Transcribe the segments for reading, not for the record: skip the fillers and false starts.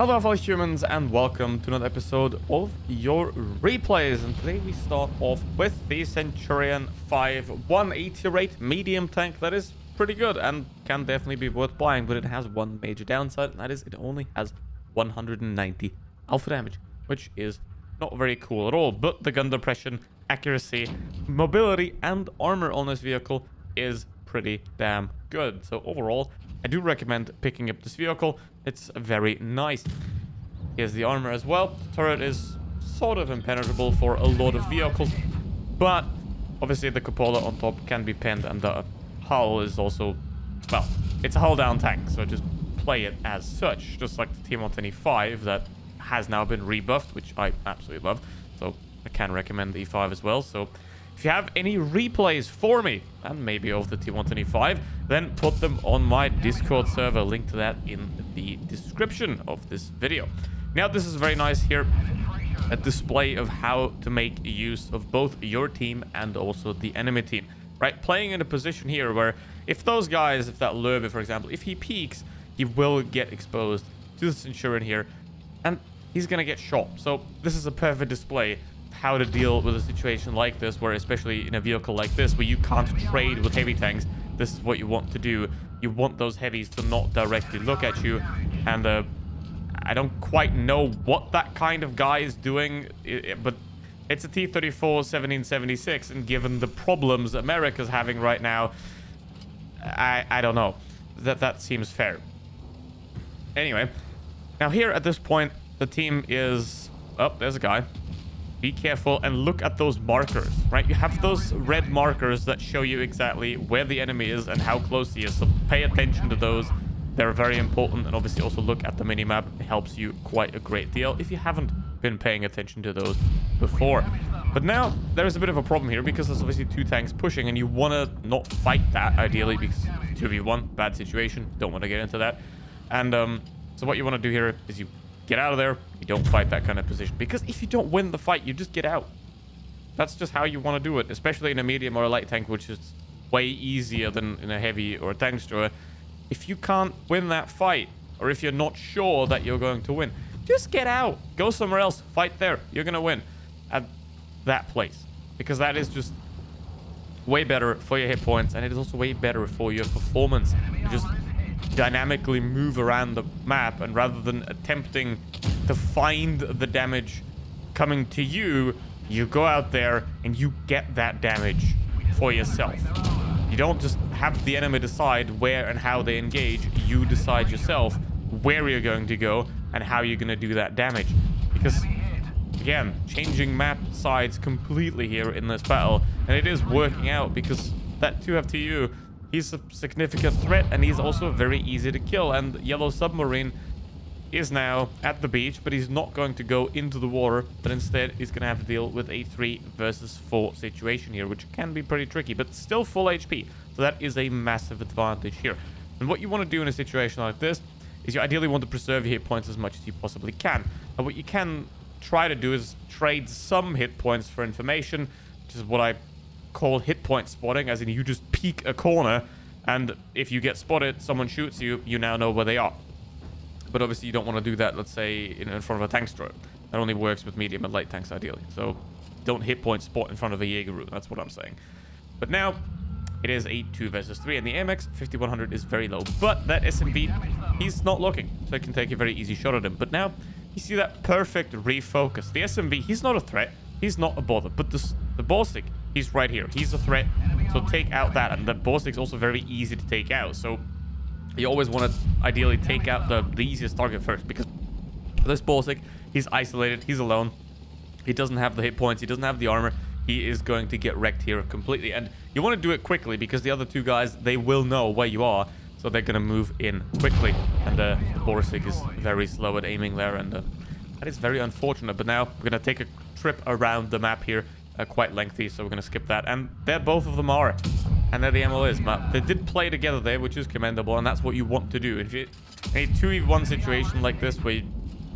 Hello fellow humans and welcome to another episode of your replays, and today we start off with the Centurion 5 180 rate medium tank. That is pretty good and can definitely be worth buying, but it has one major downside, and that is it only has 190 alpha damage, which is not very cool at all. But the gun depression, accuracy, mobility and armor on this vehicle is pretty damn good. So overall, I do recommend picking up this vehicle. It's very nice. Here's the armor as well. The turret is sort of impenetrable for a lot of vehicles, but obviously the cupola on top can be pinned, and the hull is also, well, it's a hull down tank, so just play it as such, just like the T125 that has now been rebuffed, which I absolutely love. So I can recommend the E5 as well. So if you have any replays for me, and maybe of the T125, then put them on my Discord server. Link to that in the description of this video. Now, this is very nice here, a display of how to make use of both your team and also the enemy team, right? Playing in a position here where if those guys, if that Lurbe, for example, if he peeks, he will get exposed to the Centurion here, and he's gonna get shot. So this is a perfect display how to deal with a situation like this, where especially in a vehicle like this where you can't trade with heavy tanks. This is what you want to do. You want those heavies to not directly look at you, and I don't quite know what that kind of guy is doing, but it's a T-34 1776, and given the problems America's having right now, I don't know that seems fair. Anyway, now here at this point the team is, oh, there's a guy. Be careful and look at those markers, right? You have those red markers that show you exactly where the enemy is and how close he is. So pay attention to those. They're very important. And obviously also look at the minimap. It helps you quite a great deal if you haven't been paying attention to those before. But now there's a bit of a problem here because there's obviously two tanks pushing, and you want to not fight that ideally because 2v1, bad situation. Don't want to get into that. And so what you want to do here is you get out of there. You don't fight that kind of position, because if you don't win the fight, you just get out. That's just how you want to do it, especially in a medium or a light tank, which is way easier than in a heavy or a tank destroyer. If you can't win that fight, or if you're not sure that you're going to win, just get out. Go somewhere else. Fight there. You're going to win at that place, because that is just way better for your hit points, and it is also way better for your performance. You just dynamically move around the map, and rather than attempting to find the damage coming to you, you go out there and you get that damage for yourself. You don't just have the enemy decide where and how they engage. You decide yourself where you're going to go and how you're going to do that damage, because again, changing map sides completely here in this battle, and it is working out because that 2FTU, he's a significant threat, and he's also very easy to kill. And Yellow Submarine is now at the beach, but he's not going to go into the water, but instead he's going to have to deal with a 3 versus 4 situation here, which can be pretty tricky, but still full HP. So that is a massive advantage here. And what you want to do in a situation like this is you ideally want to preserve your hit points as much as you possibly can. And what you can try to do is trade some hit points for information, which is what I call hit point spotting, as in you just peek a corner, and if you get spotted, someone shoots you, you now know where they are. But obviously you don't want to do that, let's say, in front of a tank destroyer. That only works with medium and light tanks ideally. So don't hit point spot in front of a Jaeger. That's what I'm saying. But now it is a 2 versus 3, and the AMX 5100 is very low, but that SMV, he's not looking, so I can take a very easy shot at him. But now you see that perfect refocus. The SMV, he's not a threat, he's not a bother, but the Ballistic, he's right here. He's a threat, so take out that. And the Ballistic's also very easy to take out, so you always want to ideally take out the easiest target first, because this Ballistic, he's isolated, he's alone, he doesn't have the hit points, he doesn't have the armor. He is going to get wrecked here completely, and you want to do it quickly because the other two guys, they will know where you are, so they're going to move in quickly. And the Ballistic is very slow at aiming there, and that is very unfortunate. But now we're going to take a trip around the map here, quite lengthy, so we're going to skip that. And there both of them are, and there the ML is. But they did play together there, which is commendable, and that's what you want to do. If you in a 2v1 situation like this, where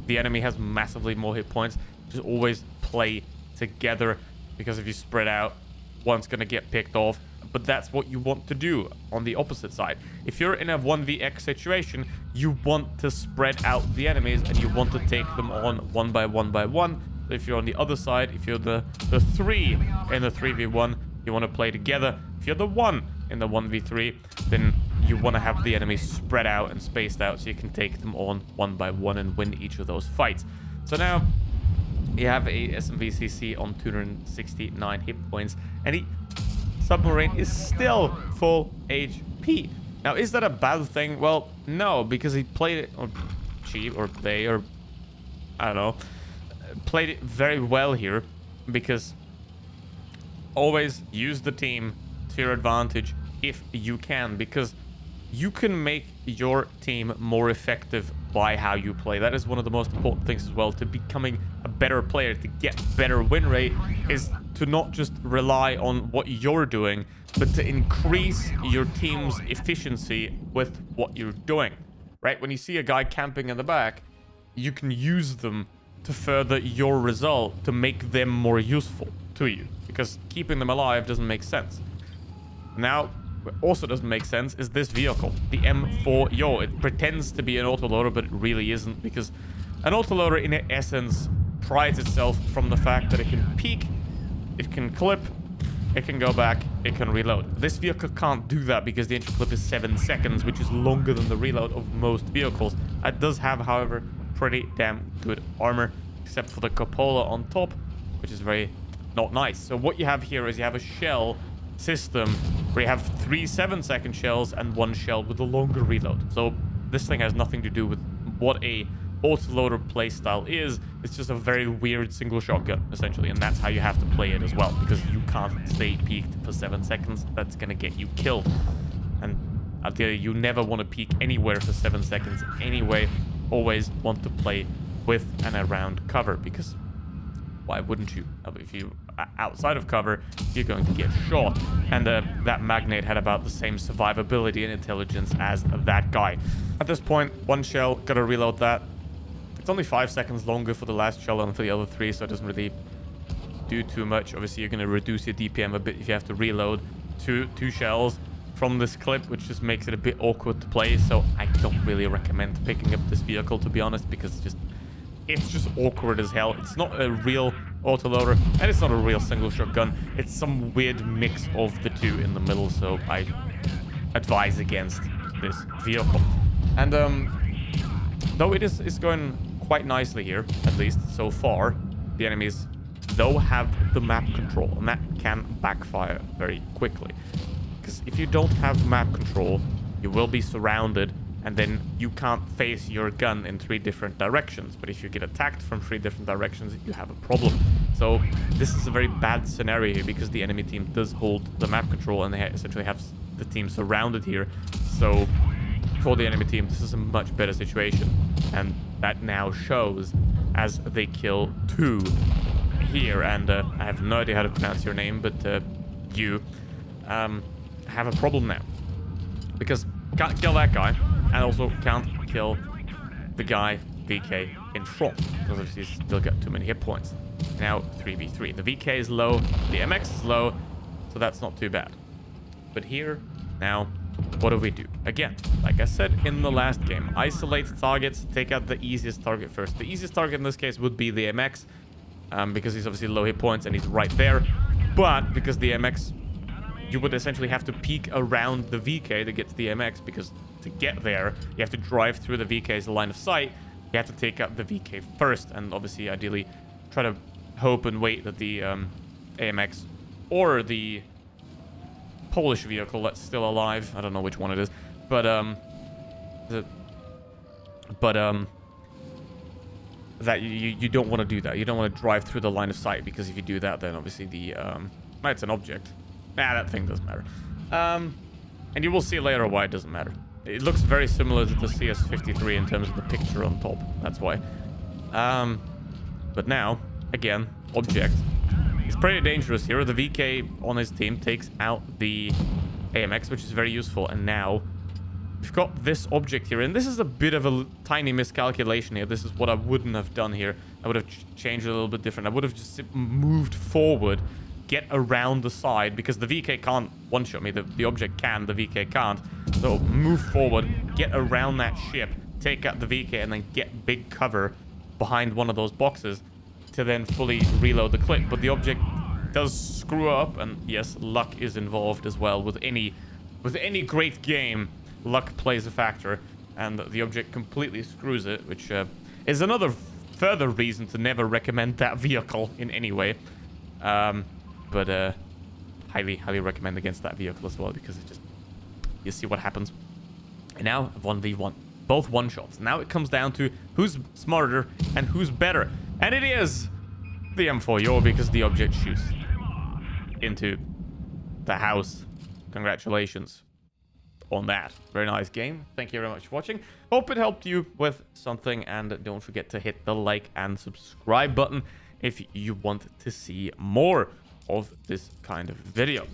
the enemy has massively more hit points, just always play together, because if you spread out, one's going to get picked off, but that's what you want to do on the opposite side. If you're in a 1vx situation, you want to spread out the enemies and you want to take them on one by one. So if you're on the other side, if you're the 3 in the 3v1, you want to play together. If you're the 1 in the 1v3, then you want to have the enemies spread out and spaced out so you can take them on one by one and win each of those fights. So now you have a SMVCC on 269 hit points, and the submarine is still full HP. Now, is that a bad thing? Well, no, because he played it, or she, or they, or I don't know, played it very well here, because always use the team to your advantage if you can, because you can make your team more effective by how you play. That is one of the most important things as well, to becoming a better player, to get better win rate, is to not just rely on what you're doing, but to increase your team's efficiency with what you're doing, right? When you see a guy camping in the back, you can use them to further your result, to make them more useful to you, because keeping them alive doesn't make sense. Now, what also doesn't make sense is this vehicle, the M4 Yo. It pretends to be an autoloader, but it really isn't, because an autoloader in essence prides itself from the fact that it can peek, it can clip, it can go back, it can reload. This vehicle can't do that because the entry clip is 7 seconds, which is longer than the reload of most vehicles. It does have, however, pretty damn good armor, except for the cupola on top, which is very not nice. So what you have here is you have a shell system where you have 3 7-second shells and 1 shell with a longer reload. So this thing has nothing to do with what a autoloader playstyle is. It's just a very weird single shotgun, essentially, and that's how you have to play it as well, because you can't stay peaked for 7 seconds. That's gonna get you killed, and I'll tell you, you never want to peak anywhere for 7 seconds anyway. Always want to play with and around cover, because why wouldn't you? If you are outside of cover, you're going to get shot. And that magnate had about the same survivability and intelligence as that guy. At this point, 1 shell, gotta reload that. It's only 5 seconds longer for the last shell and for the other 3, so it doesn't really do too much. Obviously, you're gonna reduce your DPM a bit if you have to reload two shells from this clip, which just makes it a bit awkward to play. So I don't really recommend picking up this vehicle, to be honest, because it's just awkward as hell. It's not a real autoloader, and it's not a real single shotgun. It's some weird mix of the two in the middle, so I advise against this vehicle. And though it is going quite nicely here, at least so far, the enemies though have the map control, and that can backfire very quickly. Because if you don't have map control, you will be surrounded, and then you can't face your gun in 3 different directions. But if you get attacked from 3 different directions, you have a problem. So this is a very bad scenario here, because the enemy team does hold the map control, and they essentially have the team surrounded here. So for the enemy team, this is a much better situation, and that now shows as they kill 2 here. And I have no idea how to pronounce your name, but you have a problem now, because can't kill that guy, and also can't kill the guy VK in front, because obviously he's still got too many hit points. Now 3v3. The VK is low, the MX is low, so that's not too bad. But here, now, what do we do? Again, like I said in the last game, isolate targets, take out the easiest target first. The easiest target in this case would be the MX, because he's obviously low hit points and he's right there. But because the MX, you would essentially have to peek around the VK to get to the MX, because to get there, you have to drive through the VK's line of sight. You have to take out the VK first, and obviously, ideally, try to hope and wait that the AMX or the Polish vehicle that's still alive, I don't know which one it is, but that you don't want to do that. You don't want to drive through the line of sight, because if you do that, then obviously the it's an object. Nah, that thing doesn't matter. And you will see later why it doesn't matter. It looks very similar to the CS53 in terms of the picture on top. That's why. But now, again, object. It's pretty dangerous here. The VK on his team takes out the AMX, which is very useful. And now we've got this object here. And this is a bit of a tiny miscalculation here. This is what I wouldn't have done here. I would have changed it a little bit different. I would have just moved forward, get around the side, because the VK can't one-shot me. The object can, the VK can't. So move forward, get around that ship, take out the VK, and then get big cover behind one of those boxes to then fully reload the clip. But the object does screw up, and yes, luck is involved as well. With any great game, luck plays a factor, and the object completely screws it, which is another further reason to never recommend that vehicle in any way. But highly recommend against that vehicle as well, because it just, you see what happens. And now 1v1, both one shots. Now it comes down to who's smarter and who's better, and it is the M4 because the object shoots into the house. Congratulations on that. Very nice game. Thank you very much for watching. Hope it helped you with something, and don't forget to hit the like and subscribe button if you want to see more of this kind of video.